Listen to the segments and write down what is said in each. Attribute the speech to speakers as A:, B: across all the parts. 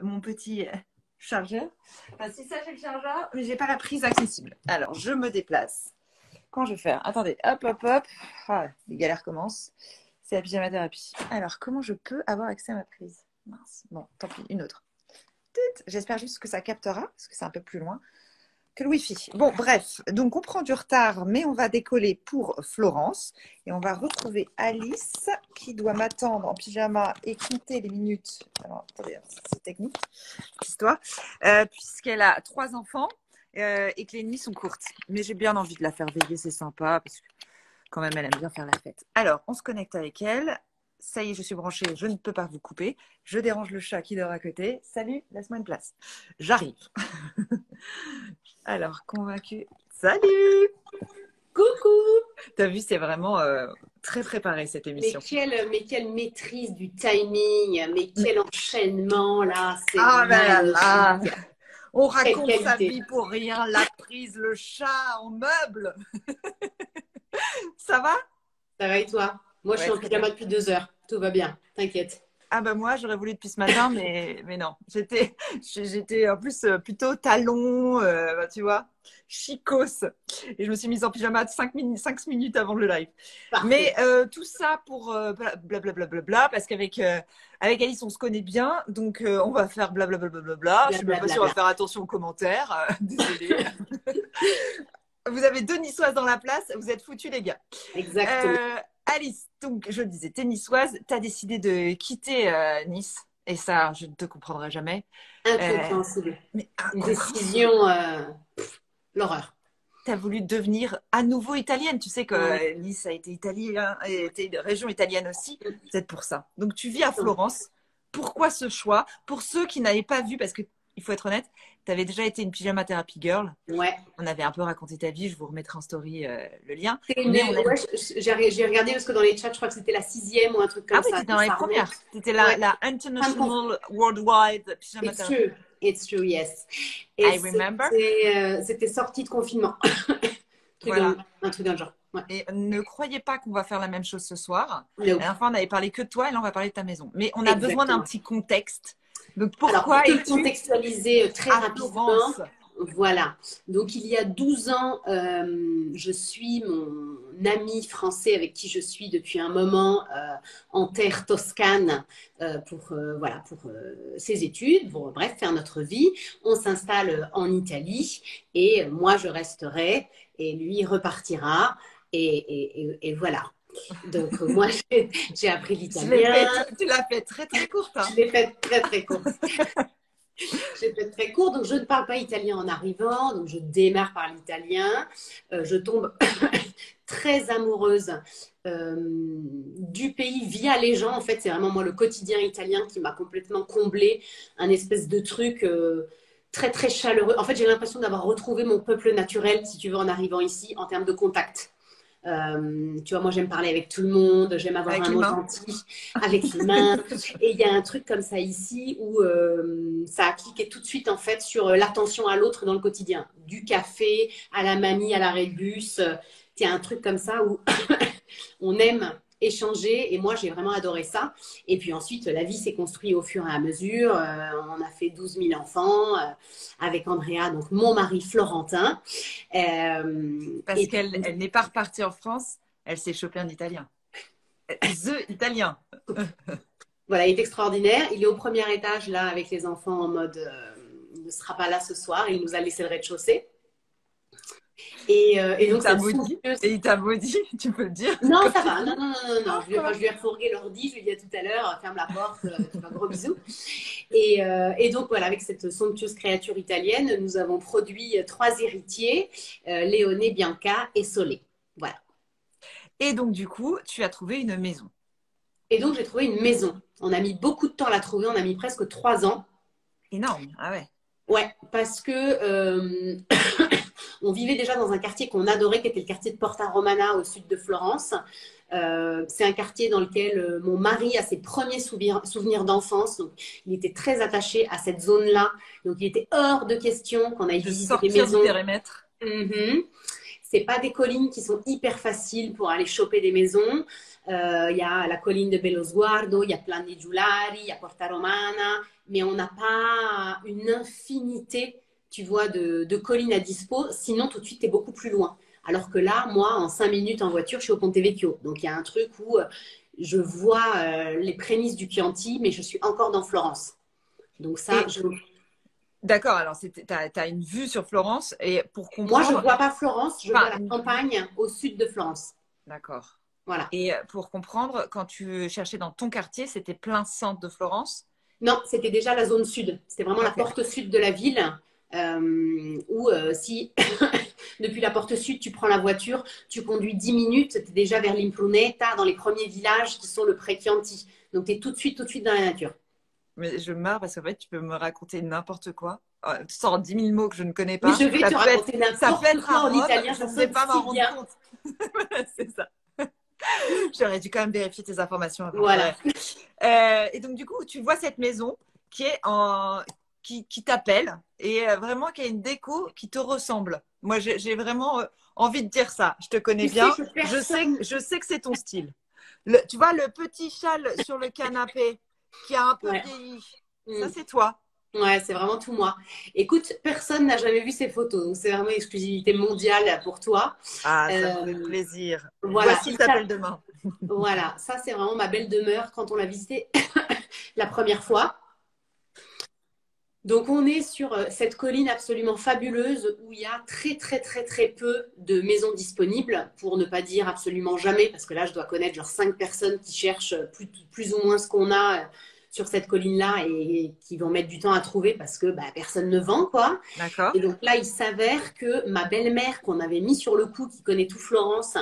A: mon petit chargeur. Enfin, si ça, j'ai le chargeur, mais j'ai pas la prise accessible. Alors, je me déplace. Comment je vais faire? Attendez, hop, hop, hop. Ah, les galères commencent. C'est la pyjama thérapie. Alors, comment je peux avoir accès à ma prise? Mince. Bon, tant pis, une autre. J'espère juste que ça captera, parce que c'est un peu plus loin que le Wi-Fi. Bon, bref, donc on prend du retard, mais on va décoller pour Florence. Et on va retrouver Alice, qui doit m'attendre en pyjama et compter les minutes. Alors, attendez, c'est technique, cette histoire. Puisqu'elle a 3 enfants et que les nuits sont courtes. Mais j'ai bien envie de la faire veiller, c'est sympa, parce que quand même, elle aime bien faire la fête. Alors, on se connecte avec elle. Ça y est, je suis branchée, je ne peux pas vous couper. Je dérange le chat qui dort à côté. Salut, laisse-moi une place. J'arrive. Alors, convaincue. Salut!
B: Coucou!
A: T'as vu, c'est vraiment très préparé cette émission.
B: Mais quelle maîtrise du timing, mais quel enchaînement là, c'est
A: Ah là là!
B: magnifique.
A: On
B: Quelle
A: raconte sa
B: qualité.
A: vie pour rien, la prise, le chat en meuble. Ça va?
B: Ça va et toi? Moi, je
A: Ouais,
B: suis en
A: très bien.
B: pyjama depuis 2 heures. Tout va bien, t'inquiète.
A: Ah bah moi, j'aurais voulu depuis ce matin, mais non. J'étais en plus plutôt talon, tu vois, chicos. Et je me suis mise en pyjama 5 minutes avant le live. Mais
B: Parfait.
A: tout ça pour blablabla, parce qu'avec avec Alice, on se connaît bien. Donc, on va faire blablabla. Je suis même pas sûre, on va
B: Blablabla.
A: faire attention aux commentaires. Désolée. Vous avez 2 niçoises dans la place. Vous êtes foutus, les gars.
B: Exactement.
A: Alice, donc je le disais, t'es niçoise, t'as décidé de quitter Nice, et ça, je ne te comprendrai jamais. Euh,
B: Incompréhensible.
A: mais
B: Une
A: incompréhensible.
B: décision, l'horreur.
A: T'as voulu devenir à nouveau italienne. Tu sais que
B: Ouais.
A: Nice a été italien, et était une région italienne aussi, peut-être pour ça. Donc tu vis à
B: Exactement.
A: Florence. Pourquoi ce choix? Pour ceux qui n'avaient pas vu, parce que il faut être honnête, tu avais déjà été une pyjama therapy girl.
B: Ouais.
A: On avait un peu raconté ta vie, je vous remettrai en story le lien.
B: Ouais,
A: Mais on a
B: j'ai regardé parce que dans les chats, je crois que c'était la 6e ou un truc
A: Ah
B: comme
A: oui,
B: ça.
A: t'étais
B: Donc
A: dans les
B: ça
A: premières.
B: remonte.
A: T'étais
B: Ouais.
A: la International Worldwide Pyjama
B: It's
A: Therapy.
B: true. It's true, yes. Et
A: I remember.
B: c'était sorti de confinement.
A: Voilà.
B: Un truc dans le genre. Ouais.
A: Et ne croyez pas qu'on va faire la même chose ce soir. La
B: Nope.
A: dernière fois, on avait parlé que de toi et là, on va parler de ta maison. Mais on a besoin d'un
B: Exactement.
A: petit contexte. Donc,
B: Alors, pour
A: pourquoi
B: te le
A: es-tu
B: contextualiser très
A: à
B: rapidement,
A: Florence?
B: voilà. Donc, il y a 12 ans, je suis mon ami français avec qui je suis depuis un moment en terre toscane voilà, pour ses études, pour bref, faire notre vie. On s'installe en Italie et moi, je resterai et lui repartira. Et voilà. Donc, moi, j'ai appris l'italien.
A: Tu l'as fait très très courte. Hein.
B: Je l'ai fait très, très court. J'ai fait très court, donc je ne parle pas italien en arrivant, donc je démarre par l'italien. Je tombe très amoureuse du pays via les gens. En fait, c'est vraiment moi le quotidien italien qui m'a complètement comblée, un espèce de truc très très chaleureux. En fait, j'ai l'impression d'avoir retrouvé mon peuple naturel, si tu veux, en arrivant ici, en termes de contact. Tu vois, moi j'aime parler avec tout le monde, j'aime avoir
A: Avec
B: un
A: les
B: mot
A: mains.
B: gentil avec les mains. Et il y a un truc comme ça ici où ça a cliqué tout de suite en fait sur l'attention à l'autre dans le quotidien. Du café à la mamie, à l'arrêt de bus. Il y a un truc comme ça où on aime échanger et moi j'ai vraiment adoré ça. Et puis ensuite la vie s'est construite au fur et à mesure. On a fait 12 000 enfants avec Andrea, donc mon mari Florentin.
A: Parce
B: Et puis
A: qu'elle n'est pas repartie en France, elle s'est chopée un italien. The italien.
B: voilà, il est extraordinaire. Il est au premier étage là avec les enfants en mode il ne sera pas là ce soir, il nous a laissé le rez-de-chaussée. Et donc cette somptueuse.
A: Et il t'a maudit, tu peux le dire.
B: Non, ça va. Non, non, non, non, non.
A: Encore.
B: Je lui ai refourgué l'ordi, je lui ai dit tout à l'heure, ferme la porte, tu vois, gros bisous. Et donc voilà, avec cette somptueuse créature italienne, nous avons produit 3 héritiers, Léoné, Bianca et Solé. Voilà.
A: Et donc, du coup, tu as trouvé une maison.
B: Et donc j'ai trouvé une maison. On a mis beaucoup de temps à la trouver, on a mis presque 3 ans.
A: Énorme, ah ouais.
B: Ouais, parce que on vivait déjà dans un quartier qu'on adorait, qui était le quartier de Porta Romana au sud de Florence. C'est un quartier dans lequel mon mari a ses premiers souvenirs d'enfance. Donc, il était très attaché à cette zone-là. Donc, il était hors de question qu'on aille
A: De
B: visiter des
A: sortir du
B: maisons.
A: périmètre.
B: C'est pas des collines qui sont hyper faciles pour aller choper des maisons. Il y a la colline de Bellosguardo, il y a Plan di Giulari, il y a Porta Romana, mais on n'a pas une infinité, tu vois, de collines à dispo. Sinon, tout de suite, tu es beaucoup plus loin. Alors que là, moi, en 5 minutes en voiture, je suis au Ponte Vecchio. Donc, il y a un truc où je vois les prémices du Chianti, mais je suis encore dans Florence. Donc ça,
A: Et d'accord, alors tu as une vue sur Florence et pour
B: moi, je ne
A: comprendre,
B: vois pas Florence, je vois
A: enfin,
B: la campagne au sud de Florence.
A: d'accord.
B: Voilà.
A: Et pour comprendre, quand tu cherchais dans ton quartier, c'était plein centre de Florence?
B: Non, c'était déjà la zone sud. C'était vraiment la
A: Ok.
B: porte sud de la ville. Où si depuis la porte sud, tu prends la voiture, tu conduis 10 minutes, tu es déjà vers l'Impruneta, dans les premiers villages qui sont le Pre-Chianti. Donc, tu es tout de suite dans la nature.
A: Mais je meurs parce qu'en fait, tu peux me raconter n'importe quoi. Sans 10 000 mots que je ne connais
B: Mais
A: pas.
B: je vais te raconter
A: Ça peut
B: n'importe
A: être à
B: quoi en
A: Rome,
B: italien,
A: je
B: ça
A: ne vais
B: sonne
A: pas m'en
B: si
A: rendre
B: bien.
A: compte. C'est ça. J'aurais dû quand même vérifier tes informations avant.
B: Voilà.
A: Ouais. Et donc, du coup, tu vois cette maison qui est qui t'appelle et vraiment qui a une déco qui te ressemble. Moi, j'ai vraiment envie de dire ça. Je te connais
B: Tu sais
A: bien.
B: que personne.
A: Je sais que c'est ton style. Tu vois, le petit châle sur le canapé qui a un peu
B: Ouais.
A: vieilli. Ça,
B: Mm.
A: c'est toi.
B: Ouais, c'est vraiment tout moi. Écoute, personne n'a jamais vu ces photos, donc c'est vraiment une exclusivité mondiale pour toi.
A: Ah, ça me fait
B: Euh,
A: plaisir.
B: voilà,
A: Voici t'appelle demain.
B: voilà, ça c'est vraiment ma belle demeure quand on l'a visitée la première fois. Donc on est sur cette colline absolument fabuleuse où il y a très peu de maisons disponibles, pour ne pas dire absolument jamais, parce que là je dois connaître genre 5 personnes qui cherchent plus ou moins ce qu'on a sur cette colline-là et qui vont mettre du temps à trouver parce que bah, personne ne vend quoi.
A: D'accord.
B: Et donc là, il s'avère que ma belle-mère qu'on avait mis sur le coup, qui connaît tout Florence,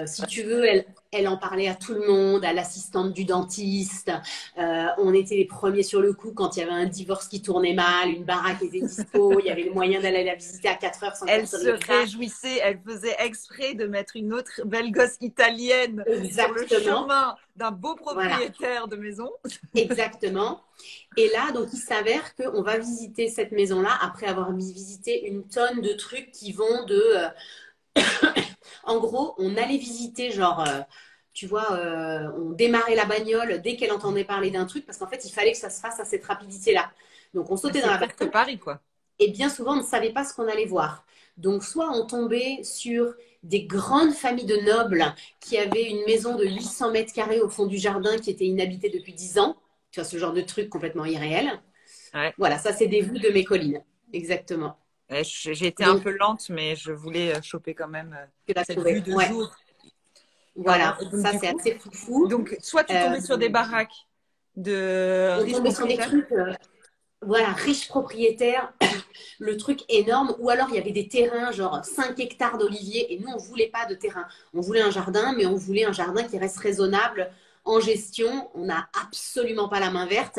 B: si tu veux, elle en parlait à tout le monde, à l'assistante du dentiste. On était les premiers sur le coup quand il y avait un divorce qui tournait mal, une baraque était dispo, il y avait le moyen d'aller la visiter à 4 heures sans que
A: Elle
B: personne
A: se
B: ne le sache.
A: réjouissait, elle faisait exprès de mettre une autre belle gosse italienne sur le
B: Exactement.
A: chemin d'un beau
B: Voilà.
A: propriétaire de maison.
B: Exactement. Et là, donc, il s'avère qu'on va visiter cette maison-là après avoir visité une tonne de trucs qui vont de en gros, on allait visiter, genre, tu vois, on démarrait la bagnole dès qu'elle entendait parler d'un truc, parce qu'en fait, il fallait que ça se fasse à cette rapidité-là. Donc, on sautait dans
A: C'est
B: la
A: pire que
B: bagnole,
A: Paris, quoi.
B: et bien souvent, on ne savait pas ce qu'on allait voir. Donc, soit on tombait sur des grandes familles de nobles qui avaient une maison de 800 mètres carrés au fond du jardin qui était inhabitée depuis 10 ans. Tu vois, ce genre de truc complètement irréel.
A: Ouais.
B: Voilà, ça, c'est des vues de mes collines. Exactement.
A: Ouais, j'ai été un
B: Donc,
A: peu lente, mais je voulais choper quand même
B: tu l'as
A: cette vue
B: trouvé.
A: de
B: Ouais.
A: jour. Pardon.
B: Voilà,
A: Et donc,
B: ça,
A: du
B: c'est
A: coup,
B: assez foufou.
A: soit tu
B: Euh,
A: tombais sur des baraques de
B: on
A: riches
B: tombait sur des
A: propriétaires.
B: trucs, voilà, riches propriétaires, le truc énorme, ou alors il y avait des terrains, genre 5 hectares d'oliviers, et nous, on voulait pas de terrain. On voulait un jardin, mais on voulait un jardin qui reste raisonnable en gestion. On n'a absolument pas la main verte,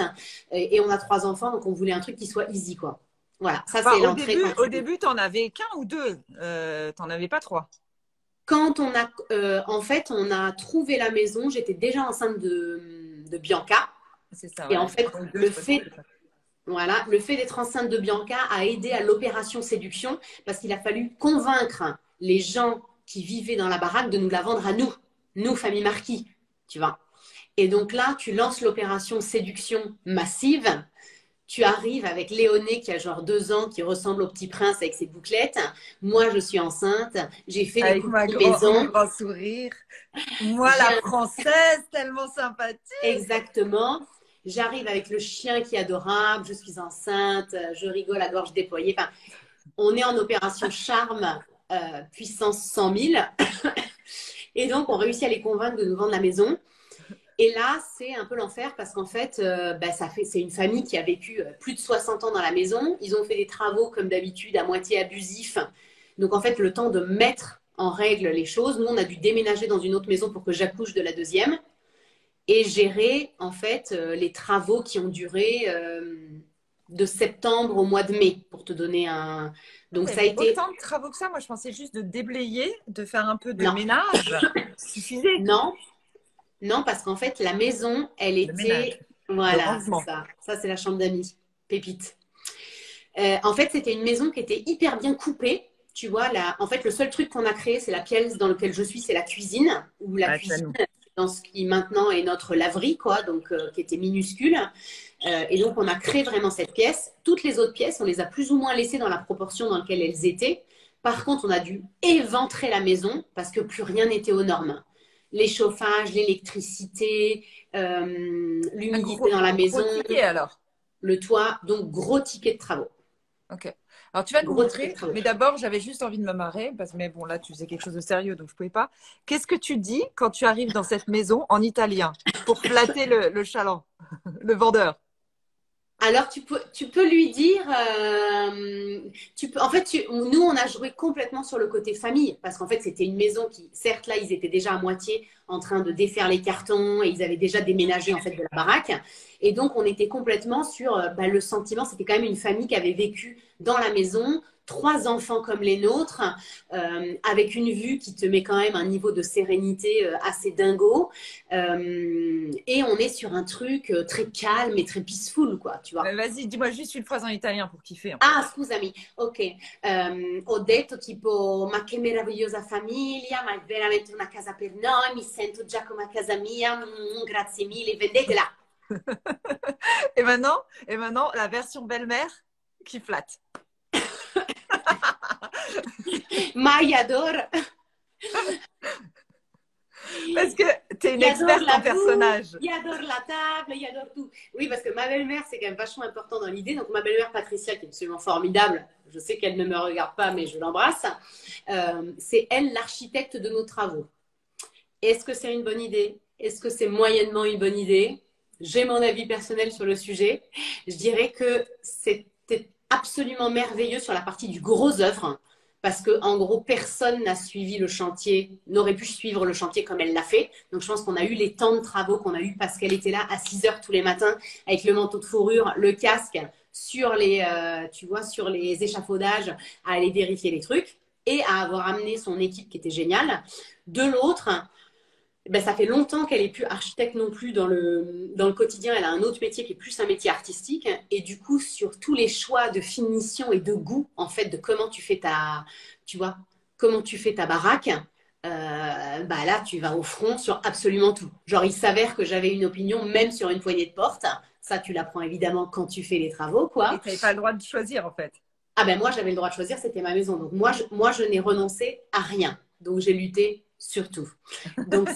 B: et on a 3 enfants, donc on voulait un truc qui soit easy, quoi. Voilà, ça
A: Enfin,
B: c'est l'entrée quand
A: au
B: tu...
A: début, t'en avais qu'un ou deux. T'en avais pas trois.
B: Quand on a, en fait, on a trouvé la maison, j'étais déjà enceinte de Bianca,
A: C'est ça,
B: et en
A: ouais.
B: fait,
A: Donc, deux,
B: le
A: c'est
B: fait
A: possible.
B: Voilà, le fait d'être enceinte de Bianca a aidé à l'opération séduction parce qu'il a fallu convaincre les gens qui vivaient dans la baraque de nous la vendre à nous, nous, famille Marquis, tu vois. Et donc là, tu lances l'opération séduction massive. Tu arrives avec Léoné qui a genre 2 ans, qui ressemble au petit prince avec ses bouclettes. Moi, je suis enceinte. J'ai fait des
A: Avec
B: coupes
A: mon
B: maison.
A: grand sourire. Moi,
B: J'ai
A: la
B: un
A: française, tellement sympathique.
B: Exactement. J'arrive avec le chien qui est adorable, je suis enceinte, je rigole à gorge déployée. Enfin, on est en opération charme, puissance 100 000. Et donc, on réussit à les convaincre de nous vendre la maison. Et là, c'est un peu l'enfer parce qu'en fait, c'est une famille qui a vécu plus de 60 ans dans la maison. Ils ont fait des travaux, comme d'habitude, à moitié abusifs. Donc, en fait, le temps de mettre en règle les choses, nous, on a dû déménager dans une autre maison pour que j'accouche de la deuxième et gérer en fait les travaux qui ont duré de septembre au mois de mai pour te donner un.
A: Il
B: Donc
A: y
B: ça a
A: avait
B: été
A: autant de travaux que ça. Moi, je pensais juste de déblayer, de faire un peu de
B: non,
A: ménage. Suffisait.
B: non, non parce qu'en fait la maison elle
A: De ménage,
B: était
A: de
B: voilà c'est
A: rangement.
B: ça, ça c'est la chambre d'amis, pépite. En fait c'était une maison qui était hyper bien coupée. Tu vois, là, en fait, le seul truc qu'on a créé, c'est la pièce dans laquelle je suis, c'est la cuisine, où la
A: Ouais, c'est à
B: cuisine,
A: nous.
B: dans ce qui maintenant est notre laverie, quoi, donc qui était minuscule. Et donc, on a créé vraiment cette pièce. Toutes les autres pièces, on les a plus ou moins laissées dans la proportion dans laquelle elles étaient. Par contre, on a dû éventrer la maison parce que plus rien n'était aux normes. Les chauffages, l'électricité, l'humidité dans la maison,
A: gros ticket, alors.
B: le toit. Donc, gros ticket de travaux.
A: Ok. Alors, tu vas nous
B: Gros
A: montrer,
B: ticket de travaux.
A: mais d'abord, j'avais juste envie de me marrer, mais bon, là, tu faisais quelque chose de sérieux, donc je ne pouvais pas. Qu'est-ce que tu dis quand tu arrives dans cette maison en italien pour flatter le chaland, le vendeur?
B: Alors, tu peux lui dire, en fait, nous, on a joué complètement sur le côté famille, parce qu'en fait, c'était une maison qui, certes, là, ils étaient déjà à moitié en train de défaire les cartons et ils avaient déjà déménagé, en fait, de la baraque. Et donc, on était complètement sur le sentiment, c'était quand même une famille qui avait vécu dans la maison, 3 enfants comme les nôtres, avec une vue qui te met quand même un niveau de sérénité assez dingo. Et on est sur un truc très calme et très peaceful, quoi, tu vois.
A: Vas-y, dis-moi juste une phrase en italien pour kiffer.
B: Ah, scusami, ok. Ho detto tipo, ma che meravigliosa famiglia, ma è veramente una casa per noi, mi sento già come a casa mia, grazie mille, vendetela.
A: Et maintenant, la version belle-mère qui flatte.
B: J'adore.
A: Parce que tu es une experte en personnage.
B: J'adore la table, j'adore tout. Oui, parce que ma belle-mère, c'est quand même vachement important dans l'idée. Donc, ma belle-mère Patricia, qui est absolument formidable, je sais qu'elle ne me regarde pas, mais je l'embrasse. C'est elle l'architecte de nos travaux. Est-ce que c'est une bonne idée? Est-ce que c'est moyennement une bonne idée? J'ai mon avis personnel sur le sujet. Je dirais que c'était absolument merveilleux sur la partie du gros œuvre. Parce que en gros, personne n'a suivi le chantier, n'aurait pu suivre le chantier comme elle l'a fait. Donc, je pense qu'on a eu les temps de travaux qu'on a eu parce qu'elle était là à 6 heures tous les matins avec le manteau de fourrure, le casque sur tu vois, sur les échafaudages, à aller vérifier les trucs et à avoir amené son équipe qui était géniale. De l'autre, ben, ça fait longtemps qu'elle est plus architecte non plus dans le quotidien. Elle a un autre métier qui est plus un métier artistique. Et du coup, sur tous les choix de finition et de goût, en fait, de comment tu fais tu vois, comment tu fais ta baraque, bah là, tu vas au front sur absolument tout. Genre, il s'avère que j'avais une opinion même sur une poignée de porte. Ça, tu l'apprends évidemment quand tu fais les travaux, quoi.
A: Et tu n'avais pas le droit de choisir, en fait.
B: Ah ben moi, j'avais le droit de choisir, c'était ma maison. Donc moi, je n'ai renoncé à rien. Donc j'ai lutté sur tout. Donc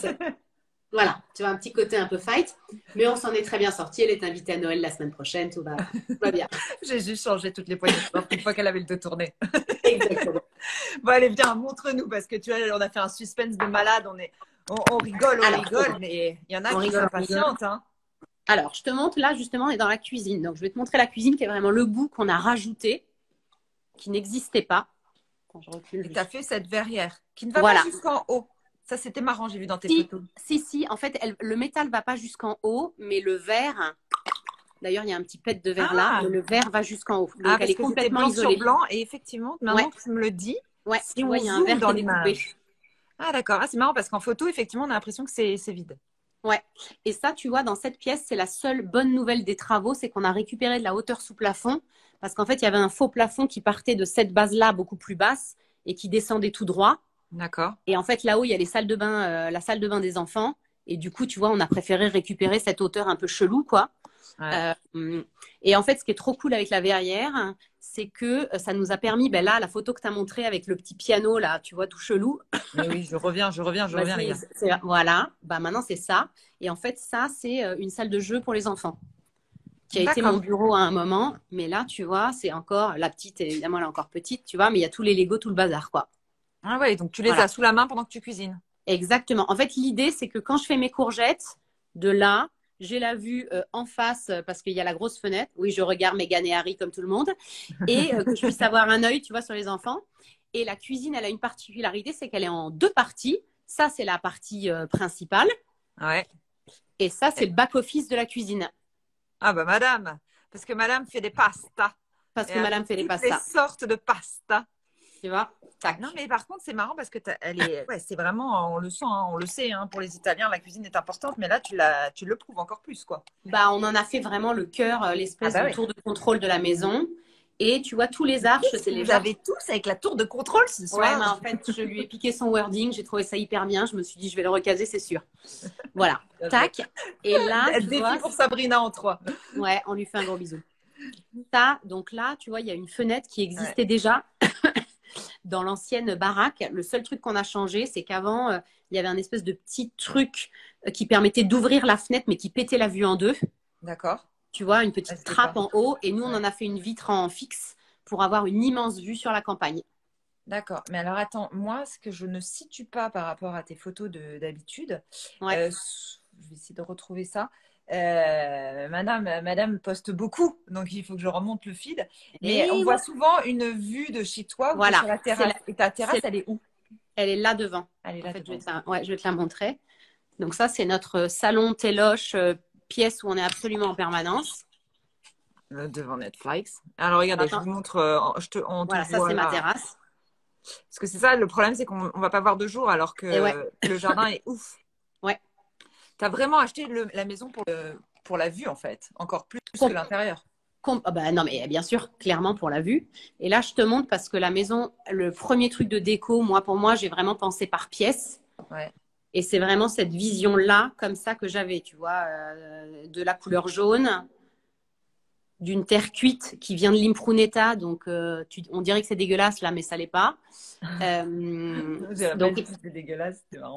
B: voilà, tu vois, un petit côté un peu fight. Mais on s'en est très bien sorti. Elle est invitée à Noël la semaine prochaine, tout va bien.
A: J'ai juste changé toutes les poignées de porte une fois qu'elle avait le dos tourné.
B: Exactement.
A: Bon, allez, viens, montre-nous, parce que tu vois, on a fait un suspense de malade. On rigole, mais il y en a qui sont patientes. Hein.
B: Alors, je te montre là, justement, on est dans la cuisine. Donc, je vais te montrer la cuisine qui est vraiment le bout qu'on a rajouté, qui n'existait pas.
A: Quand je recule, et tu as fait cette verrière qui ne va pas jusqu'en haut. Ça, c'était marrant, j'ai vu dans tes photos.
B: Si. En fait, le métal ne va pas jusqu'en haut, mais le verre… D'ailleurs, il y a un petit pet de verre là, mais le verre va jusqu'en haut. Donc, elle est complètement isolée.
A: Sur blanc, et effectivement, maintenant que tu me le dis,
B: si on il y a un verre
A: dans l'image. Ah, d'accord. Ah, c'est marrant parce qu'en photo, effectivement, on a l'impression que c'est vide.
B: Ouais. Et ça, tu vois, dans cette pièce, c'est la seule bonne nouvelle des travaux, c'est qu'on a récupéré de la hauteur sous plafond. Parce qu'en fait, il y avait un faux plafond qui partait de cette base-là, beaucoup plus basse, et qui descendait tout droit.
A: D'accord.
B: Et en fait, là-haut, il y a les salles de bain, la salle de bain des enfants. Et du coup, tu vois, on a préféré récupérer cette hauteur un peu chelou, quoi. Ouais. Et en fait, ce qui est trop cool avec la verrière, c'est que ça nous a permis, ben là, la photo que tu as montrée avec le petit piano, là, tu vois, tout chelou.
A: Mais oui, je reviens, les gars.
B: Voilà, bah, maintenant c'est ça. Et en fait, ça, c'est une salle de jeu pour les enfants qui a été mon bureau à un moment. Mais là, tu vois, c'est encore, la petite, évidemment, elle est encore petite, tu vois, mais il y a tous les Legos, tout le bazar, quoi.
A: Ah ouais, donc tu les as sous la main pendant que tu cuisines.
B: Exactement. En fait, l'idée, c'est que quand je fais mes courgettes, de là, j'ai la vue en face parce qu'il y a la grosse fenêtre. Oui, je regarde Meghan et Harry comme tout le monde. Et que je puisse avoir un œil, tu vois, sur les enfants. Et la cuisine, elle a une particularité, c'est qu'elle est en 2 parties. Ça, c'est la partie principale.
A: Ouais.
B: Et ça, c'est le back-office de la cuisine.
A: Ah bah madame, parce que madame fait des pastas.
B: Parce que madame fait des pastas.
A: Toutes les sortes de pastas.
B: Tu vois? Tac.
A: Non, mais par contre, c'est marrant parce que c'est vraiment, on le sent, hein, on le sait, hein, pour les Italiens, la cuisine est importante, mais là, tu le prouves encore plus, quoi.
B: Bah, on en a fait vraiment le cœur, l'espèce de tour de contrôle de la maison. Et tu vois, tous les arches, c'est les
A: Vous avez tous avec la tour de contrôle ce
B: Ouais,
A: soir.
B: mais en fait, je lui ai piqué son wording. J'ai trouvé ça hyper bien. Je me suis dit, je vais le recaser, c'est sûr. Voilà. Tac. Et là, tu
A: Défi
B: vois,
A: pour Sabrina en 3.
B: ouais, on lui fait un gros bisou. Ça, donc là, tu vois, il y a une fenêtre qui
A: Ouais.
B: existait déjà dans l'ancienne baraque. Le seul truc qu'on a changé, c'est qu'avant, il y avait un espèce de petit truc qui permettait d'ouvrir la fenêtre, mais qui pétait la vue en deux.
A: D'accord.
B: Tu vois, une
A: Ah,
B: petite
A: c'était
B: trappe
A: pas.
B: en haut. Et nous, on
A: Ouais.
B: en a fait une vitre en fixe pour avoir une immense vue sur la campagne.
A: D'accord. Mais alors attends, moi, ce que je ne situe pas par rapport à tes photos d'habitude,
B: Ouais.
A: je vais essayer de retrouver ça. Madame poste beaucoup, donc il faut que je remonte le feed. Mais on
B: Et
A: voit
B: ouais.
A: souvent une vue de chez toi où tu es
B: Voilà.
A: sur la terrasse. Et ta terrasse,
B: C'est-
A: elle est où?
B: elle est là devant.
A: Elle est
B: En
A: là
B: fait,
A: devant.
B: ouais, je vais te la montrer. Donc ça, c'est notre salon téloche, pièce où on est absolument en permanence.
A: Devant Netflix. Alors regardez, je
B: Attends,
A: vous montre, on te
B: voilà, ça
A: voit
B: c'est ma
A: là.
B: terrasse.
A: Parce que c'est ça, le problème, c'est qu'on ne va pas voir de jour alors
B: Et ouais,
A: que le jardin est ouf.
B: ouais.
A: Tu as vraiment acheté la maison pour la vue, en fait, encore plus que
B: Com-
A: l'intérieur.
B: Ah bah, non, mais bien sûr, clairement pour la vue. Et là, je te montre parce que la maison, le premier truc de déco, pour moi, j'ai vraiment pensé par pièce.
A: Ouais.
B: Et c'est vraiment cette vision-là, comme ça, que j'avais, tu vois, de la couleur jaune, d'une terre cuite qui vient de l'Impruneta. Donc, on dirait que c'est dégueulasse là, mais ça l'est pas.
A: J'ai pas
B: Donc,
A: dit que c'était dégueulasse, c'était marrant.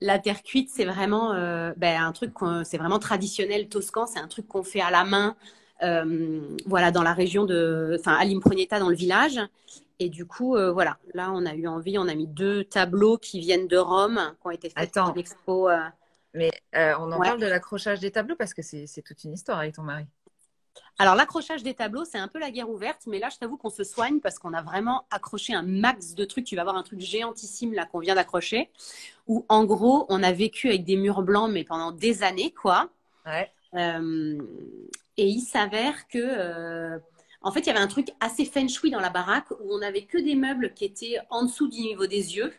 B: la terre cuite, c'est vraiment un truc, c'est vraiment traditionnel toscan. C'est un truc qu'on fait à la main, voilà, dans la région enfin, à l'Impruneta, dans le village. Et du coup, voilà, là, on a eu envie, on a mis 2 tableaux qui viennent de Rome, qui ont été faits pour une
A: Attends,
B: expo.
A: mais on en
B: Ouais.
A: parle de l'accrochage des tableaux parce que c'est toute une histoire avec ton mari.
B: Alors, l'accrochage des tableaux, c'est un peu la guerre ouverte, mais là, je t'avoue qu'on se soigne parce qu'on a vraiment accroché un max de trucs. Tu vas voir un truc géantissime là qu'on vient d'accrocher, où en gros, on a vécu avec des murs blancs, mais pendant des années, quoi.
A: Ouais,
B: Euh, et il s'avère que, en fait, il y avait un truc assez feng shui dans la baraque où on n'avait que des meubles qui étaient en dessous du niveau des yeux.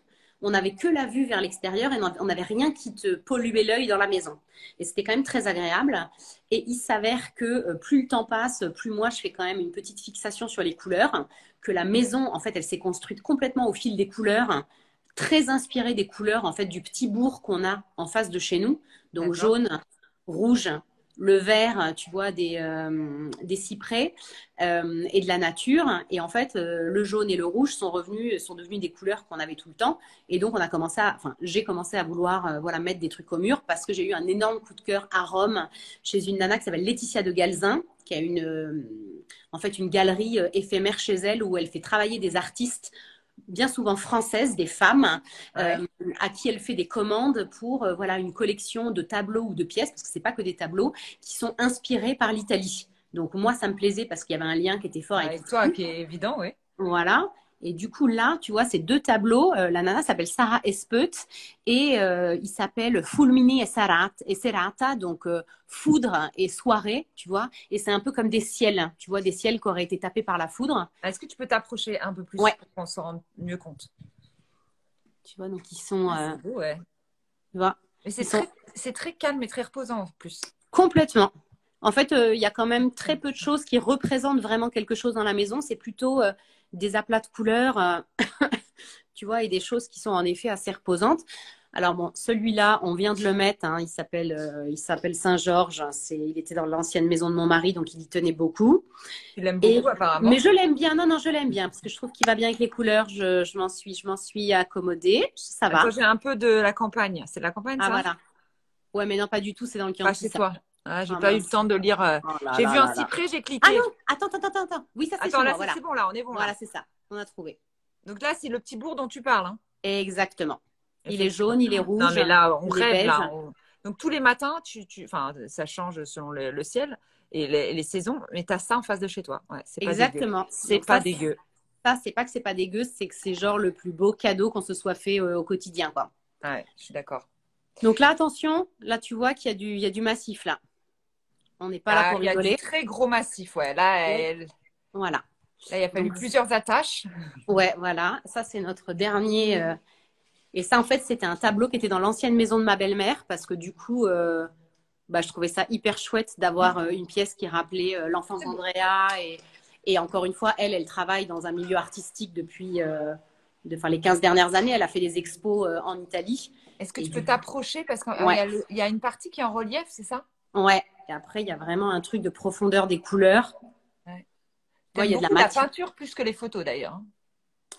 B: On n'avait que la vue vers l'extérieur et on n'avait rien qui te polluait l'œil dans la maison. Et c'était quand même très agréable. Et il s'avère que plus le temps passe, plus moi je fais quand même une petite fixation sur les couleurs. Que la maison, en fait, elle s'est construite complètement au fil des couleurs, très inspirée des couleurs en fait du petit bourg qu'on a en face de chez nous. Donc
A: d'accord.
B: jaune, rouge, le vert, tu vois, des cyprès et de la nature. Et en fait, le jaune et le rouge sont devenus des couleurs qu'on avait tout le temps. Et donc, j'ai commencé à vouloir voilà, mettre des trucs au mur parce que j'ai eu un énorme coup de cœur à Rome chez une nana qui s'appelle Laetitia de Galzin, qui a en fait une galerie éphémère chez elle où elle fait travailler des artistes bien souvent françaises, des femmes,
A: Ouais.
B: à qui elle fait des commandes pour voilà, une collection de tableaux ou de pièces, parce que ce n'est pas que des tableaux, qui sont inspirés par l'Italie. Donc moi, ça me plaisait parce qu'il y avait un lien qui était fort avec
A: Avec toi,
B: l'Italie.
A: qui est évident, oui.
B: Voilà. Et du coup, là, tu vois, ces 2 tableaux, la nana s'appelle Sarah Espeut et il s'appelle Fulmini et Serata, donc foudre et soirée, tu vois. Et c'est un peu comme des ciels, tu vois, des ciels qui auraient été tapés par la foudre.
A: Est-ce que tu peux t'approcher un peu plus
B: Ouais,
A: pour qu'on s'en rende mieux compte?
B: tu vois, donc ils sont,
A: Ah, c'est beau, ouais.
B: tu vois,
A: Mais
B: ils sont
A: c'est très calme et très reposant en plus.
B: complètement. En fait, il y a quand même très peu de choses qui représentent vraiment quelque chose dans la maison. C'est plutôt des aplats de couleurs, tu vois, et des choses qui sont en effet assez reposantes. Alors bon, celui-là, on vient de le mettre. Hein, il s'appelle Saint-Georges. Il était dans l'ancienne maison de mon mari, donc il y tenait beaucoup.
A: Tu l'aimes
B: Et,
A: beaucoup,
B: mais
A: apparemment.
B: je l'aime bien. Non, non, je l'aime bien parce que je trouve qu'il va bien avec les couleurs. Je m'en suis accommodée. Ça
A: Toi,
B: va.
A: j'ai un peu de la campagne. C'est de la campagne,
B: Ah
A: ça?
B: voilà. Ouais, mais non, pas du tout. C'est dans le
A: Pas
B: Chianti,
A: chez
B: ça.
A: toi. Ah, j'ai
B: Ah
A: pas eu le
B: mince.
A: temps de lire.
B: Oh là
A: J'ai
B: là
A: vu un
B: là là.
A: cyprès, j'ai
B: Ah
A: cliqué.
B: non, attends. Oui, ça c'est
A: Attends,
B: chez
A: là,
B: moi, voilà.
A: c'est bon, là, on est bon, là.
B: Voilà, c'est ça. On a trouvé.
A: Donc là, c'est le petit bourg dont tu parles, hein.
B: Exactement. Il est
A: Effectivement.
B: jaune, il est
A: Non,
B: rouge,
A: mais là, on
B: il est
A: rêve,
B: beige.
A: là. Donc tous les matins, enfin, ça change selon le ciel et les saisons, mais tu as ça en face de chez toi. Ouais, c'est pas dégueu.
B: Exactement.
A: C'est
B: Donc
A: pas dégueu.
B: ça c'est pas que c'est pas dégueu, c'est que c'est genre le plus beau cadeau qu'on se soit fait au quotidien, quoi.
A: Ouais, je suis d'accord.
B: Donc là, attention, là tu vois il y a du massif là. On n'est pas là pour
A: Il y a du
B: rigoler.
A: très gros massif, ouais. Là,
B: Voilà.
A: là, il a fallu
B: Donc
A: plusieurs attaches.
B: ouais, voilà. Ça c'est notre dernier. Et ça en fait c'était un tableau qui était dans l'ancienne maison de ma belle-mère parce que du coup. Je trouvais ça hyper chouette d'avoir une pièce qui rappelait l'enfance
A: C'est beau.
B: d'Andrea Et encore une fois, elle travaille dans un milieu artistique depuis les 15 dernières années. Elle a fait des expos en Italie.
A: Est-ce que
B: Et
A: tu peux
B: du
A: t'approcher parce qu'il
B: ouais,
A: y a une partie qui est en relief, c'est ça?
B: ouais. Et après, il y a vraiment un truc de profondeur des couleurs.
A: Ouais.
B: Ouais, il
A: T'aimes
B: y a de la
A: beaucoup la
B: matière.
A: peinture plus que les photos d'ailleurs, hein.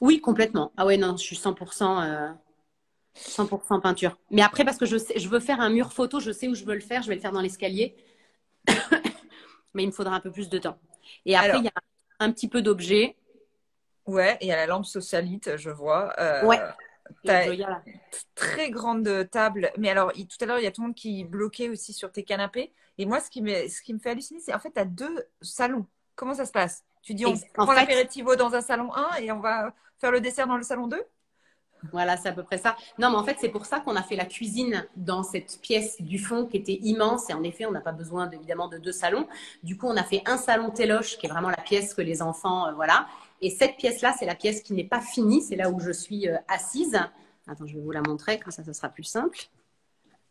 B: Oui, complètement. Ah ouais, non, je suis 100% peinture. Mais après, parce que je veux faire un mur photo, je sais où je veux le faire, je vais le faire dans l'escalier, mais il me faudra un peu plus de temps. Et après, il
A: Alors,
B: y a un petit peu d'objets.
A: ouais, il y a la lampe socialite, je vois.
B: Ouais, la
A: T'as
B: Joya, là.
A: une très grande table. Mais alors, tout à l'heure, il y a tout le monde qui bloquait aussi sur tes canapés. Et moi, ce qui me fait halluciner, c'est en fait, tu as deux salons. Comment ça se passe? Tu dis, on
B: En
A: prend
B: fait,
A: l'apéritivo dans un salon un et on va faire le dessert dans le salon 2.
B: voilà, c'est à peu près ça. Non, mais en fait, c'est pour ça qu'on a fait la cuisine dans cette pièce du fond qui était immense. Et en effet, on n'a pas besoin évidemment de deux salons. Du coup, on a fait un salon téloche qui est vraiment la pièce que les enfants, voilà. Et cette pièce-là, c'est la pièce qui n'est pas finie. C'est là où je suis assise. Attends, je vais vous la montrer, comme ça sera plus simple.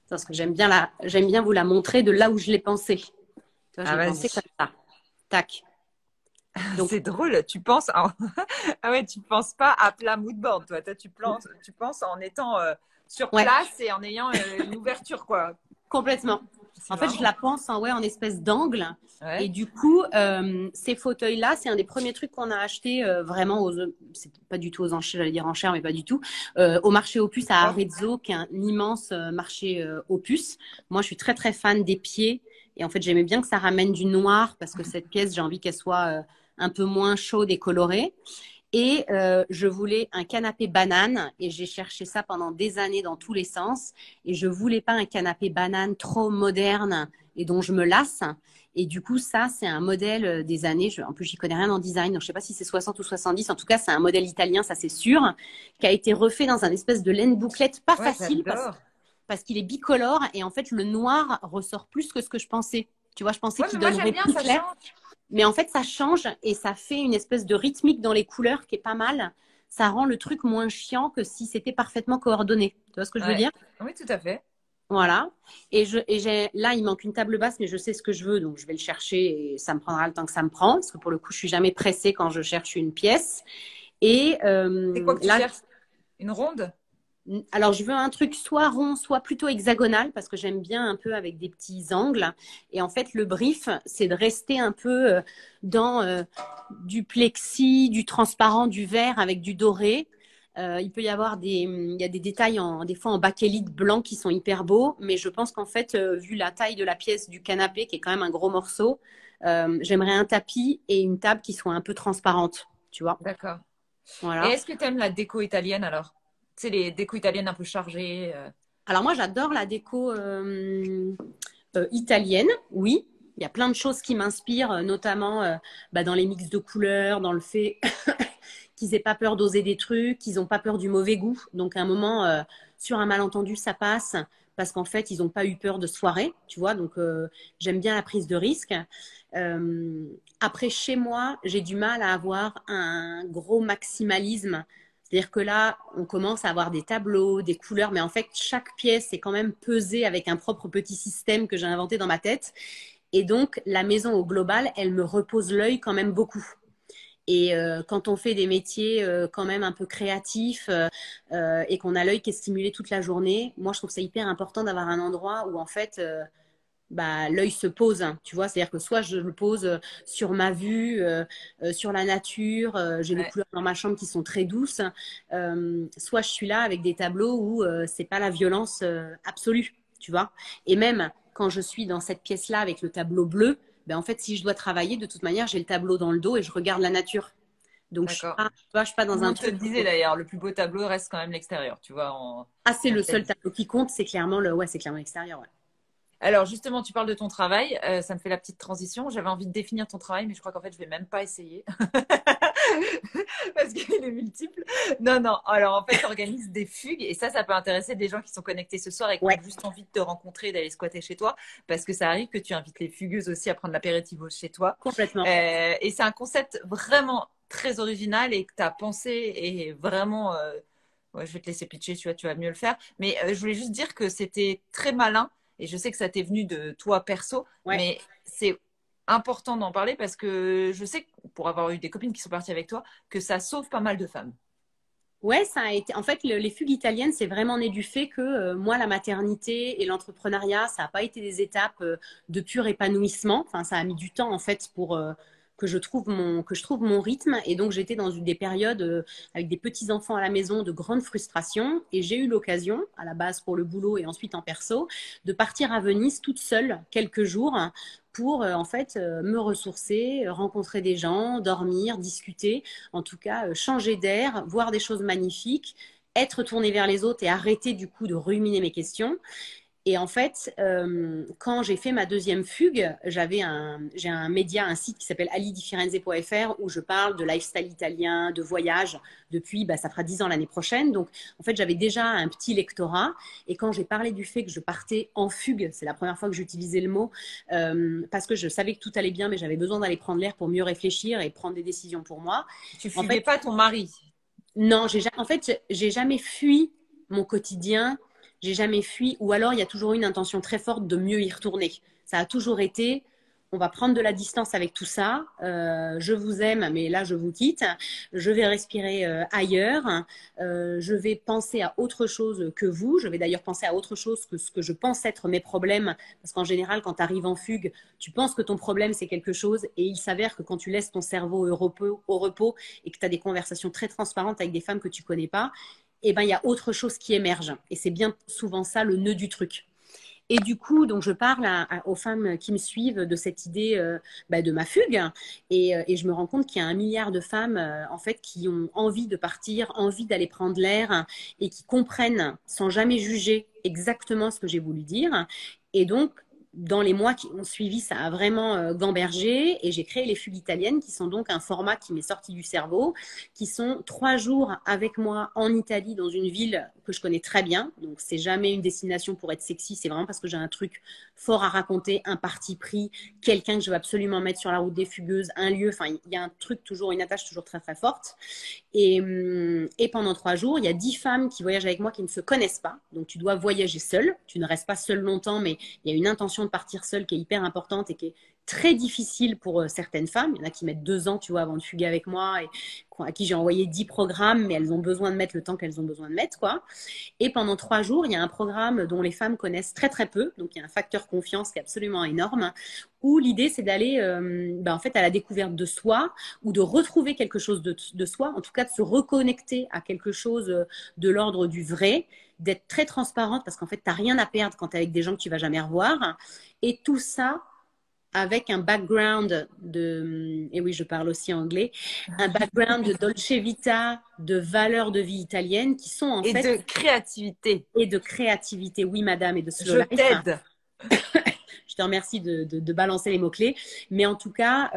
B: Parce que j'aime bien vous la montrer de là où je l'ai pensée. Tu vois, je
A: Ah,
B: l'ai pensée
A: vas-y.
B: comme ça. Tac. Donc,
A: C'est drôle. Tu penses ah ouais, tu penses pas à plat mood board, toi. Tu penses en étant sur
B: ouais,
A: place et en ayant une ouverture, quoi.
B: complètement.
A: C'est
B: En fait, je
A: marrant.
B: la pense en espèce d'angle. Et
A: Ouais.
B: du coup, ces fauteuils-là, c'est un des premiers trucs qu'on a acheté vraiment c'est pas du tout aux enchères, j'allais dire enchères, mais pas du tout, au marché Opus à
A: Hop.
B: Arezzo, qui est un immense marché Opus. Moi, je suis très, très fan des pieds. Et en fait, j'aimais bien que ça ramène du noir parce que cette pièce, j'ai envie qu'elle soit un peu moins chaude et colorée. Et je voulais un canapé banane et j'ai cherché ça pendant des années dans tous les sens. Et je voulais pas un canapé banane trop moderne et dont je me lasse. Et du coup, ça, c'est un modèle des années. En plus, j'y connais rien en design, donc je sais pas si c'est 60 ou 70. En tout cas, c'est un modèle italien, ça c'est sûr, qui a été refait dans un espèce de laine bouclette pas
A: Ouais,
B: facile
A: j'adore.
B: parce qu'il est bicolore et en fait, le noir ressort plus que ce que je pensais. Tu vois, je pensais
A: Ouais, mais
B: qu'il
A: moi j'aime
B: donnerait
A: bien,
B: plus
A: ça
B: clair.
A: change.
B: Mais en fait, ça change et ça fait une espèce de rythmique dans les couleurs qui est pas mal. Ça rend le truc moins chiant que si c'était parfaitement coordonné. Tu vois ce que je veux
A: Ouais.
B: dire?
A: Oui, tout à fait.
B: Voilà. Là, il manque une table basse, mais je sais ce que je veux, donc je vais le chercher et ça me prendra le temps que ça me prend, parce que pour le coup, je suis jamais pressée quand je cherche une pièce. Et
A: C'est quoi que tu
B: là,
A: cherches? Une ronde?
B: alors, je veux un truc soit rond, soit plutôt hexagonal, parce que j'aime bien un peu avec des petits angles. Et en fait, le brief, c'est de rester un peu dans du plexi, du transparent, du vert avec du doré. Il peut y avoir il y a des détails des fois en bakélite blanc qui sont hyper beaux, mais je pense qu'en fait, vu la taille de la pièce du canapé, qui est quand même un gros morceau, j'aimerais un tapis et une table qui soit un peu transparente, tu vois.
A: D'accord. Et
B: Voilà.
A: est-ce que tu aimes la déco italienne alors? Tu sais, les décos italiennes un peu chargées.
B: Alors moi, j'adore la déco italienne, oui. Il y a plein de choses qui m'inspirent, notamment dans les mix de couleurs, dans le fait qu'ils aient pas peur d'oser des trucs, qu'ils n'ont pas peur du mauvais goût. Donc à un moment, sur un malentendu, ça passe parce qu'en fait, ils n'ont pas eu peur de se foirer, tu vois. Donc j'aime bien la prise de risque. Euh, Après, chez moi, j'ai du mal à avoir un gros maximalisme. C'est-à-dire que là, on commence à avoir des tableaux, des couleurs, mais en fait, chaque pièce est quand même pesée avec un propre petit système que j'ai inventé dans ma tête. Et donc, la maison au global, elle me repose l'œil quand même beaucoup. Et quand on fait des métiers quand même un peu créatifs et qu'on a l'œil qui est stimulé toute la journée, moi je trouve ça hyper important d'avoir un endroit où en fait l'œil se pose, hein, tu vois, c'est-à-dire que soit je le pose sur ma vue, sur la nature, j'ai des
A: Ouais.
B: couleurs dans ma chambre qui sont très douces, soit je suis là avec des tableaux où c'est pas la violence absolue, tu vois. Et même quand je suis dans cette pièce-là avec le tableau bleu, ben en fait, si je dois travailler, de toute manière, j'ai le tableau dans le dos et je regarde la nature. Donc,
A: D'accord.
B: je suis pas
A: Tout
B: dans
A: le
B: un
A: monde te
B: truc.
A: disait d'ailleurs, le plus beau tableau reste quand même l'extérieur, tu vois,
B: Ah, c'est
A: on
B: le
A: te l'a
B: seul
A: dit.
B: tableau qui compte, c'est clairement l'extérieur, ouais.
A: Alors justement, tu parles de ton travail, ça me fait la petite transition. J'avais envie de définir ton travail, mais je crois qu'en fait, je vais même pas essayer parce qu'il est multiple. Non, non. Alors en fait, tu organises des fugues et ça peut intéresser des gens qui sont connectés ce soir et qui
B: Ouais,
A: ont juste envie de te rencontrer, d'aller squatter chez toi, parce que ça arrive que tu invites les fugueuses aussi à prendre l'apéritivo chez toi.
B: complètement.
A: Et c'est un concept vraiment très original et que tu as pensé et vraiment. Ouais, je vais te laisser pitcher, tu vas mieux le faire. Mais je voulais juste dire que c'était très malin et je sais que ça t'est venu de toi perso,
B: Ouais,
A: mais c'est important d'en parler parce que je sais que pour avoir eu des copines qui sont parties avec toi, que ça sauve pas mal de femmes.
B: Ouais, ça a été. En fait, les fugues italiennes, c'est vraiment né du fait que moi, la maternité et l'entrepreneuriat, ça n'a pas été des étapes de pur épanouissement. Enfin, ça a mis du temps en fait pour que je trouve mon rythme. Et donc, j'étais dans des périodes avec des petits enfants à la maison de grande frustration. Et j'ai eu l'occasion, à la base pour le boulot et ensuite en perso, de partir à Venise toute seule quelques jours pour en fait me ressourcer, rencontrer des gens, dormir, discuter, en tout cas changer d'air, voir des choses magnifiques, être tournée vers les autres et arrêter du coup de ruminer mes questions. Et en fait, quand j'ai fait ma deuxième fugue, j'ai un média, un site qui s'appelle alidifirenze.fr où je parle de lifestyle italien, de voyage depuis, ça fera 10 ans l'année prochaine. Donc, en fait, j'avais déjà un petit lectorat. Et quand j'ai parlé du fait que je partais en fugue, c'est la première fois que j'utilisais le mot, parce que je savais que tout allait bien, mais j'avais besoin d'aller prendre l'air pour mieux réfléchir et prendre des décisions pour moi.
A: Tu fuguais pas ton mari?
B: Non, en fait, j'ai jamais fui mon quotidien. J'ai jamais fui, ou alors il y a toujours eu une intention très forte de mieux y retourner. Ça a toujours été, on va prendre de la distance avec tout ça. Je vous aime, mais là je vous quitte. Je vais respirer ailleurs. Je vais penser à autre chose que vous. Je vais d'ailleurs penser à autre chose que ce que je pense être mes problèmes. Parce qu'en général, quand tu arrives en fugue, tu penses que ton problème c'est quelque chose, et il s'avère que quand tu laisses ton cerveau au repos et que tu as des conversations très transparentes avec des femmes que tu connais pas, eh ben, il y a autre chose qui émerge. Et c'est bien souvent ça le nœud du truc. Et du coup, donc je parle aux femmes qui me suivent de cette idée de ma fugue. Et je me rends compte qu'il y a 1 milliard de femmes en fait qui ont envie de partir, envie d'aller prendre l'air et qui comprennent sans jamais juger exactement ce que j'ai voulu dire. Et donc, dans les mois qui ont suivi, ça a vraiment gambergé et j'ai créé les fugues italiennes qui sont donc un format qui m'est sorti du cerveau, qui sont 3 jours avec moi en Italie dans une ville que je connais très bien. Donc, c'est jamais une destination pour être sexy, c'est vraiment parce que j'ai un truc fort à raconter, un parti pris, quelqu'un que je veux absolument mettre sur la route des fugueuses, un lieu. Enfin, il y a un truc toujours, une attache toujours très très forte. Et pendant 3 jours, il y a 10 femmes qui voyagent avec moi qui ne se connaissent pas. Donc, tu dois voyager seule. Tu ne restes pas seule longtemps, mais il y a une intention de partir seule qui est hyper importante et qui est très difficile pour certaines femmes. Il y en a qui mettent 2 ans, tu vois, avant de fuguer avec moi et à qui j'ai envoyé 10 programmes, mais elles ont besoin de mettre le temps qu'elles ont besoin de mettre, quoi. Et pendant 3 jours, il y a un programme dont les femmes connaissent très, très peu. Donc, il y a un facteur confiance qui est absolument énorme, où l'idée, c'est d'aller en fait, à la découverte de soi ou de retrouver quelque chose de soi, en tout cas de se reconnecter à quelque chose de l'ordre du vrai, d'être très transparente parce qu'en fait, tu n'as rien à perdre quand tu es avec des gens que tu ne vas jamais revoir. Et tout ça avec un background et oui, je parle aussi anglais, un background de Dolce Vita, de valeurs de vie italiennes qui sont en fait…
A: Et de créativité.
B: Et de créativité, oui madame, et de slow life.
A: Je t'aide.
B: Je te remercie de balancer les mots-clés. Mais en tout cas,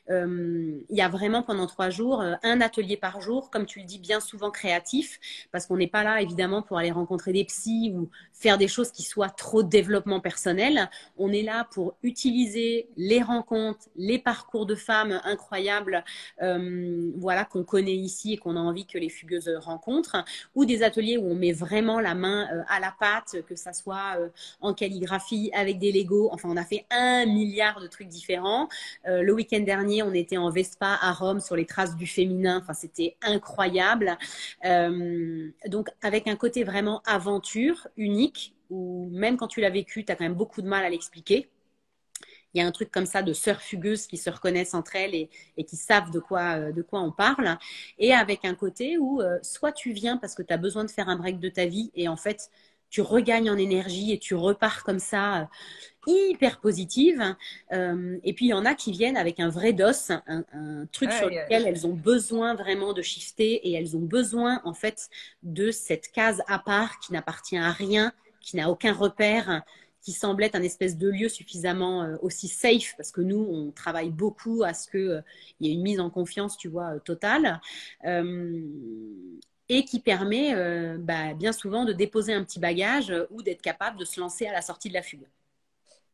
B: il y a vraiment pendant 3 jours, un atelier par jour, comme tu le dis, bien souvent créatif, parce qu'on n'est pas là évidemment pour aller rencontrer des psys ou faire des choses qui soient trop développement personnel. On est là pour utiliser les rencontres, les parcours de femmes incroyables, voilà, qu'on connaît ici et qu'on a envie que les fugueuses rencontrent, ou des ateliers où on met vraiment la main à la pâte, que ça soit en calligraphie, avec des Legos. Enfin, on a fait 1 milliard de trucs différents. Le week-end dernier, on était en Vespa à Rome sur les traces du féminin. Enfin, c'était incroyable. Donc, avec un côté vraiment aventure, unique, où même quand tu l'as vécu, tu as quand même beaucoup de mal à l'expliquer. Il y a un truc comme ça de sœurs fugueuses qui se reconnaissent entre elles et qui savent de quoi on parle. Et avec un côté où soit tu viens parce que tu as besoin de faire un break de ta vie et en fait, tu regagnes en énergie et tu repars comme ça, hyper positive. Et puis, il y en a qui viennent avec un vrai dos, un truc sur lequel elles ont besoin vraiment de shifter et elles ont besoin, en fait, de cette case à part qui n'appartient à rien, qui n'a aucun repère, qui semble être un espèce de lieu suffisamment aussi safe, parce que nous, on travaille beaucoup à ce qu'il y ait une mise en confiance, tu vois, totale. Et qui permet bien souvent de déposer un petit bagage ou d'être capable de se lancer à la sortie de la fugue.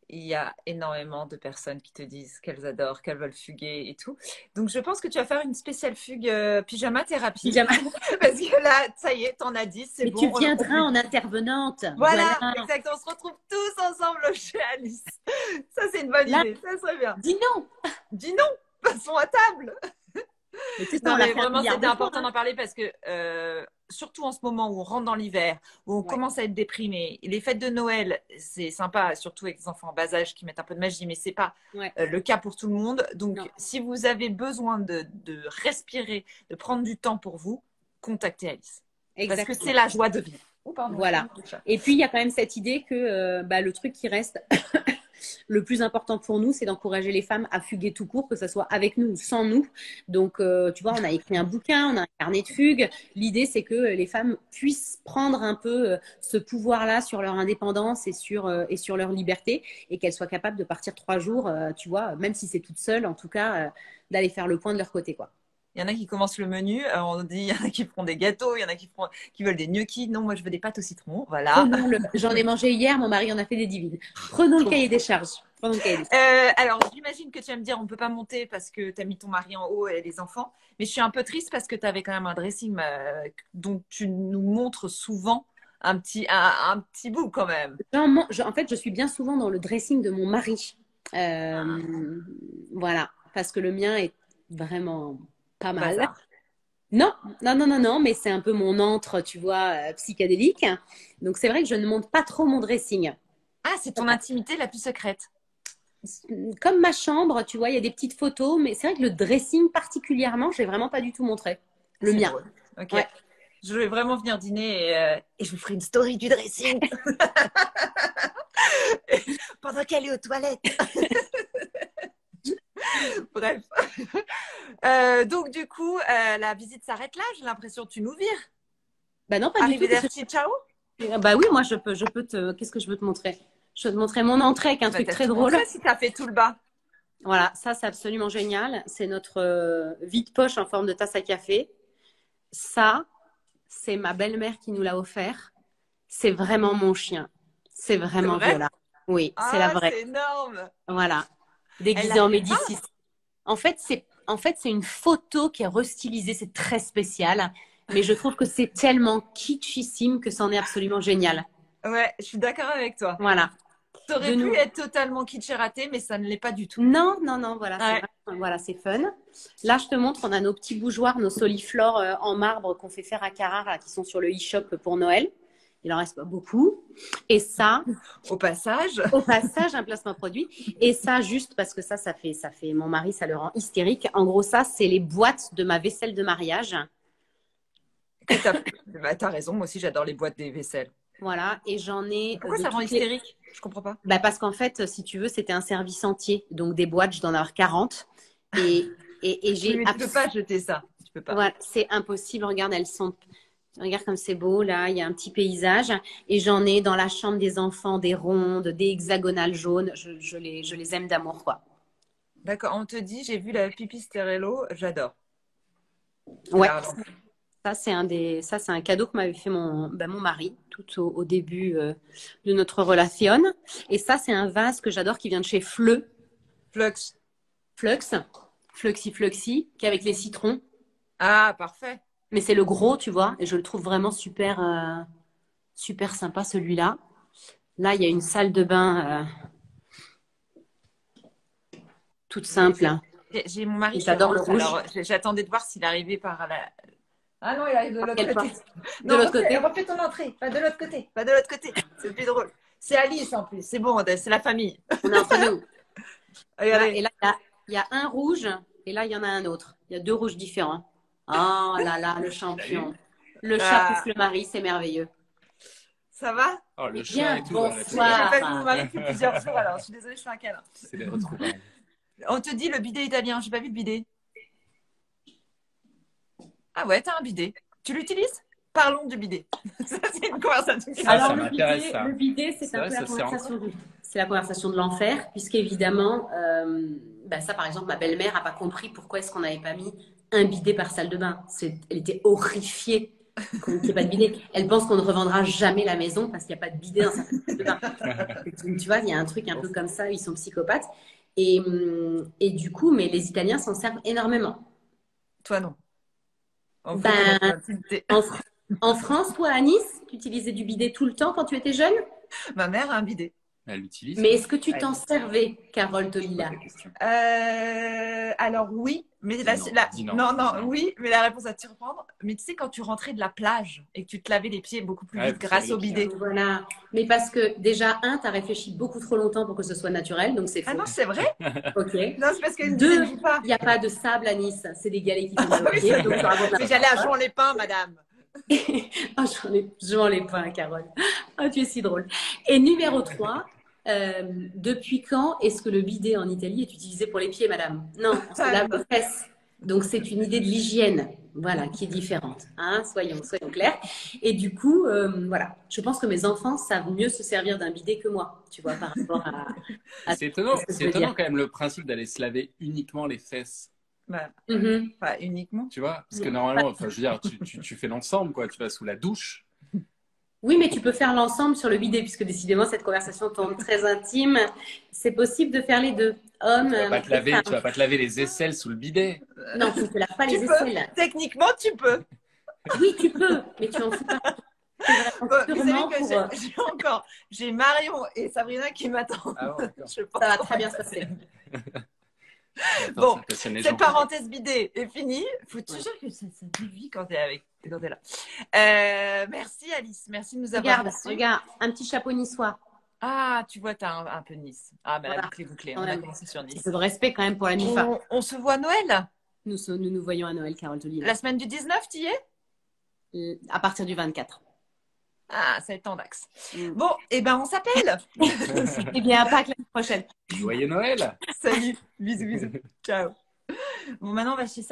A: Il y a énormément de personnes qui te disent qu'elles adorent, qu'elles veulent fuguer et tout. Donc, je pense que tu vas faire une spéciale fugue pyjama thérapie.
B: Pyjama.
A: Parce que là, ça y est, t'en as dit, c'est bon.
B: Et tu viendras en intervenante.
A: Voilà, exact. On se retrouve tous ensemble chez Alice. Ça, c'est une bonne idée. Ça serait bien.
B: Dis non.
A: Dis non. Passons à table.
B: Mais tu sais,
A: Non,
B: on l'a
A: mais
B: fait un
A: vraiment,
B: milliard
A: c'était
B: de fois,
A: important
B: hein.
A: d'en parler parce que, surtout en ce moment où on rentre dans l'hiver, où on
B: Ouais.
A: commence à être déprimé, les fêtes de Noël, c'est sympa, surtout avec les enfants en bas âge qui mettent un peu de magie, mais c'est pas
B: Ouais.
A: le cas pour tout le monde.
B: Non,
A: Donc, si vous avez besoin de respirer, de prendre du temps pour vous, contactez Alice. Parce que c'est
B: exactement.
A: la joie de vivre. Oh, pardon,
B: Voilà.
A: excuse-moi, le chat.
B: Et puis, il y a quand même cette idée que le truc qui reste le plus important pour nous, c'est d'encourager les femmes à fuguer tout court, que ce soit avec nous ou sans nous. Donc, tu vois, on a écrit un bouquin, on a un carnet de fugue. L'idée, c'est que les femmes puissent prendre un peu ce pouvoir-là sur leur indépendance et sur leur liberté et qu'elles soient capables de partir 3 jours, tu vois, même si c'est toute seule, en tout cas, d'aller faire le point de leur côté, quoi.
A: Il y en a qui commencent le menu, on dit, il y en a qui feront des gâteaux, il y en a qui veulent des gnocchis. Non, moi, je veux des pâtes au citron. Voilà.
B: J'en ai mangé hier, mon mari en a fait des divines. Prenons le cahier des charges. Prenons le cahier des charges.
A: Alors, j'imagine que tu vas me dire, on ne peut pas monter parce que tu as mis ton mari en haut et les enfants. Mais je suis un peu triste parce que tu avais quand même un dressing dont tu nous montres souvent un petit bout quand même.
B: En fait, je suis bien souvent dans le dressing de mon mari. Voilà, parce que le mien est vraiment pas mal.
A: Bazar.
B: Non, non, non, non, non, mais c'est un peu mon antre, tu vois, psychédélique. Donc, c'est vrai que je ne monte pas trop mon dressing.
A: Ah, c'est ton intimité la plus secrète.
B: Comme ma chambre, tu vois, il y a des petites photos, mais c'est vrai que le dressing particulièrement, je l'ai vraiment pas du tout montré. Le
A: C'est
B: mien.
A: drôle. Ok.
B: Ouais.
A: Je vais vraiment venir dîner et je vous ferai une story du dressing pendant qu'elle est aux toilettes. Bref. Donc, du coup, la visite s'arrête là. J'ai l'impression que tu nous vires.
B: Bah non, pas du tout.
A: Arrivederci, ciao.
B: Bah oui, moi, je peux te. Qu'est-ce que je peux te montrer? Je vais te montrer mon entrée avec un
A: Bah,
B: truc
A: t'as
B: très
A: tout
B: drôle.
A: montré si t'as fait tout le bas.
B: Voilà, ça, c'est absolument génial. C'est notre vide-poche en forme de tasse à café. Ça, c'est ma belle-mère qui nous l'a offert. C'est vraiment mon chien. C'est
A: C'est
B: vraiment
A: vrai?
B: Viola. Oui, c'est la
A: Ah,
B: vraie.
A: c'est énorme.
B: Voilà.
A: Elle
B: Déguisée
A: l'a
B: en
A: fait pas?
B: Médicis. En fait, c'est une photo qui est restylisée. C'est très spécial. Mais je trouve que c'est tellement kitschissime que c'en est absolument génial.
A: Ouais, je suis d'accord avec toi.
B: Voilà.
A: Ça aurait
B: De
A: pu
B: nous.
A: être totalement kitsch et raté, mais ça ne l'est pas du tout.
B: Non, non, non, voilà, c'est
A: Ouais.
B: vraiment, voilà, c'est fun. Là, je te montre, on a nos petits bougeoirs, nos soliflores en marbre qu'on fait faire à Carrare, là, qui sont sur le e-shop pour Noël. Il en reste pas beaucoup. Et ça,
A: Au passage,
B: au passage, un placement produit. Et ça, juste parce que ça fait, mon mari, ça le rend hystérique. En gros, ça, c'est les boîtes de ma vaisselle de mariage.
A: bah, t'as raison, moi aussi j'adore les boîtes des vaisselles.
B: Voilà, et j'en ai
A: Pourquoi
B: de
A: ça rend
B: toutes les.
A: hystérique? Je comprends pas.
B: Bah parce qu'en fait, si tu veux, c'était un service entier. Donc, des boîtes, je dois en avoir 40. Et, et
A: Oui,
B: j'ai
A: mais tu peux pas jeter ça. Tu peux pas.
B: Voilà, c'est impossible. Regarde, elles sont. Regarde comme c'est beau. Là, il y a un petit paysage. Et j'en ai dans la chambre des enfants des rondes, des hexagonales jaunes. Je les aime d'amour, quoi.
A: D'accord, on te dit, j'ai vu la pipistrello, j'adore.
B: Ouais.
A: Alors,
B: Ça, c'est un cadeau que m'avait fait mon mari tout au début de notre relation. Et ça, c'est un vase que j'adore qui vient de chez
A: Flux.
B: Fluxy, qui est avec les citrons.
A: Ah, parfait.
B: Mais c'est le gros, tu vois. Et je le trouve vraiment super, super sympa, celui-là. Là, il y a une salle de bain toute simple. Hein.
A: J'ai mon mari qui
B: J'adore le
A: rentre,
B: rouge.
A: alors j'attendais de voir s'il arrivait par la. Ah non, il arrive de l'autre
B: Quelle
A: côté.
B: porte? De
A: Non,
B: l'autre côté?
A: refais ton entrée, pas de l'autre côté, pas de l'autre côté. C'est plus drôle. C'est Alice en plus, c'est bon, c'est la famille.
B: On est entre nous. Voilà.
A: Regardez.
B: Et là, il y a un rouge et là, il y en a un autre. Il y a 2 rouges différents. Oh là là, le champion. Le chat
A: Ah,
B: pousse le mari, c'est merveilleux.
A: ça va?
C: Oh, le
B: Bien,
C: chat et tout.
B: bonsoir.
A: J'ai pas vu mon mari depuis plusieurs jours, alors je suis désolée, je fais un câlin.
C: C'est les retrouvailles.
A: On te dit le bidet italien, j'ai pas vu le bidet. Ah ouais, t'as un bidet. Tu l'utilises? Parlons du bidet. Ça, c'est une conversation qui
C: Ah,
B: Alors,
C: ça m'intéresse, ça.
B: le bidet, c'est
C: C'est
B: un
C: vrai,
B: peu la
C: ça sert
B: conversation c'est la conversation de l'enfer, puisqu'évidemment, ça, par exemple, ma belle-mère n'a pas compris pourquoi est-ce qu'on n'avait pas mis un bidet par salle de bain. Elle était horrifiée qu'on n'ait pas de bidet. Elle pense qu'on ne revendra jamais la maison parce qu'il n'y a pas de bidet dans sa salle de bain. Tu vois, il y a un truc un peu comme ça, ils sont psychopathes. Et du coup, mais les Italiens s'en servent énormément.
A: Toi, non. On peut
B: Ben,
A: connaître l'intimité.
B: En France, toi, à Nice, tu utilisais du bidet tout le temps quand tu étais jeune?
A: Ma mère a un bidet.
C: Elle l'utilise.
B: Mais est-ce que tu
A: Ouais.
B: t'en servais, Carole Tolila?
A: Alors oui, mais
C: Dis
A: la,
C: non,
A: la-
C: dis non,
A: non,
C: dis
A: non,
C: non.
A: oui, mais la réponse va te surprendre. Mais tu sais, quand tu rentrais de la plage et que tu te lavais les pieds beaucoup plus
C: Ouais,
A: vite
C: faut se
A: grâce
C: laver
A: au
C: les pieds,
A: bidet.
B: Voilà. Mais parce que déjà, un, tu as réfléchi beaucoup trop longtemps pour que ce soit naturel, donc c'est
A: Ah
B: faux.
A: non, c'est vrai?
B: Ok.
A: Non, c'est parce qu'elle me disait
B: Deux,
A: ne joue pas.
B: il n'y a pas de sable à Nice, c'est des galets qui font mal
A: Ah
B: aux
A: oui,
B: pieds,
A: c'est
B: donc tu
A: vrai.
B: racontes
A: Mais j'allais à
B: n'importe quoi.
A: Jouan-les-Pins, madame.
B: Ah, j'en ai pas, Carole. Ah, tu es si drôle. Et numéro 3, depuis quand est-ce que le bidet en Italie est utilisé pour les pieds, madame? Non, on se lave les fesses. Donc, c'est une idée de l'hygiène, voilà, qui est différente. Hein, soyons clairs. Et du coup, voilà, je pense que mes enfants savent mieux se servir d'un bidet que moi, tu vois, par rapport à
C: C'est
B: ce que je veux
C: étonnant
B: dire.
C: quand même le principe d'aller se laver uniquement les fesses.
A: Bah,
B: Mhm.
A: pas uniquement.
C: Tu vois? Parce que normalement, enfin, je veux dire, tu fais l'ensemble, quoi. Tu vas sous la douche.
B: Oui, mais tu peux faire l'ensemble sur le bidet, puisque décidément, cette conversation tourne très intime. C'est possible de faire les deux, hommes et
C: Tu
B: femmes.
C: vas pas te laver les aisselles sous le bidet.
B: Non, tu ne te laves pas
A: Tu
B: les
A: peux.
B: aisselles.
A: Techniquement, tu peux.
B: Oui, tu peux, mais tu en fais pas. C'est vraiment
A: Bon, vous savez
B: purement
A: que
B: pour.
A: j'ai Marion et Sabrina qui m'attendent.
C: Ah bon, d'accord.
A: Je pense
B: Ça va
A: qu'on
B: très bien se
A: passer.
B: passer.
C: Attends,
A: Bon,
C: ça passionne les
A: cette
C: gens.
A: parenthèse bidet est finie. Faut
B: Ouais.
A: toujours que ça dévie quand t'es là. Merci Alice, merci de nous avoir
B: Regarde,
A: reçus.
B: regarde, un petit chapeau niçois.
A: Ah, tu vois, t'as un peu Nice. Ah, bah la
B: Voilà,
A: boucle est bouclée.
B: quand
A: On a
B: même.
A: commencé sur
B: Un
A: Nice.
B: peu de respect quand même pour la MIFA.
A: On se voit à Noël.
B: Nous voyons à Noël, Carole Tolila.
A: La semaine du 19, t'y es?
B: À partir du 24.
A: Ah, ça va être en d'axe.
B: Mm.
A: Bon, et ben on s'appelle.
B: Eh bien, à Pâques l'année prochaine.
C: Joyeux Noël!
A: Salut, bisous, bisous. Ciao. Bon, maintenant on va chez Sabrina.